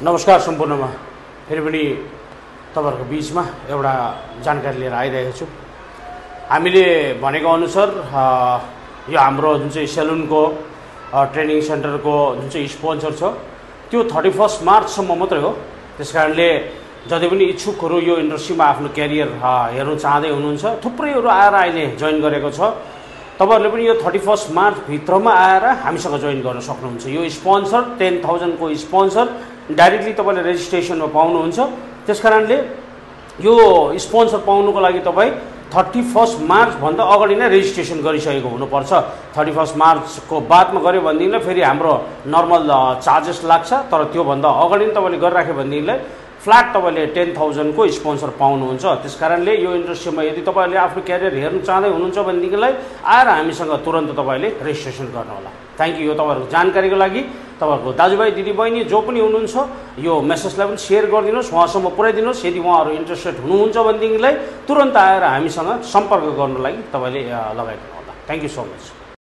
नमस्कार सम्पूर्णमा फेरि पनि तपाईहरुको बीचमा एउटा जानकारी लिएर आइरहेको छु। हामीले भनेको अनुसार यो हाम्रो जुन चाहिँ सेलुनको ट्रेनिङ सेन्टरको जुन चाहिँ स्पोन्सर छ त्यो 31 मार्चसम्म मात्रै हो। त्यसकारणले जति पनि इच्छुकहरू यो इन्डस्ट्रीमा आफ्नो क्यारियर हेर्न चाहदै हुनुहुन्छ थुप्रैहरू आएर अहिले जोइन गरेको छ। तपाईहरुले पनि यो 31 मार्च भित्रमा आएर हामीसँग जोइन गर्न सक्नुहुन्छ। यो स्पोन्सर 10,000 को स्पोन्सर डाइरेक्टली तपाईले रेजिस्ट्रेसनमा पाउनुहुन्छ। त्यसकारणले यो स्पोन्सर पाउनुको लागि तपाई 31 मार्च भन्दा अगाडि नै रेजिस्ट्रेसन गरिसकेको हुनुपर्छ। 31 मार्चको बादमा गर्यो भनेदेखिलाई फेरि हाम्रो नर्मल चार्जेस लाग्छ। तर त्यो भन्दा अगाडि नै तपाईले गरिराख्यो भनेदेखिलाई फ्ल्याट तपाईले 10,000 को स्पोन्सर पाउनुहुन्छ। त्यसकारणले यो इन्डस्ट्रीमा यदि तपाईहरुले आफ्नो क्यारियर हेर्न चाहदै हुनुहुन्छ भनेदेखिलाई आएर हामीसँग तुरन्त तपाईले रेजिस्ट्रेसन गर्नु होला। Thank you. यो तपाईहरुको जानकारीको लागि तपाईहरुको दाजुभाइ दिदीबहिनी जो पनि हुनुहुन्छ यो मेसेजलाई पनि शेयर गरिदिनुस्, उहाँसम्म पुर्याइदिनुस्। यदि उहाँहरु इन्ट्रेस्टेड हुनुहुन्छ भनेदेखिलाई तुरन्त आएर हामीसँग सम्पर्क गर्नलाई तपाईले लगाइदिनु होला। Thank you so much.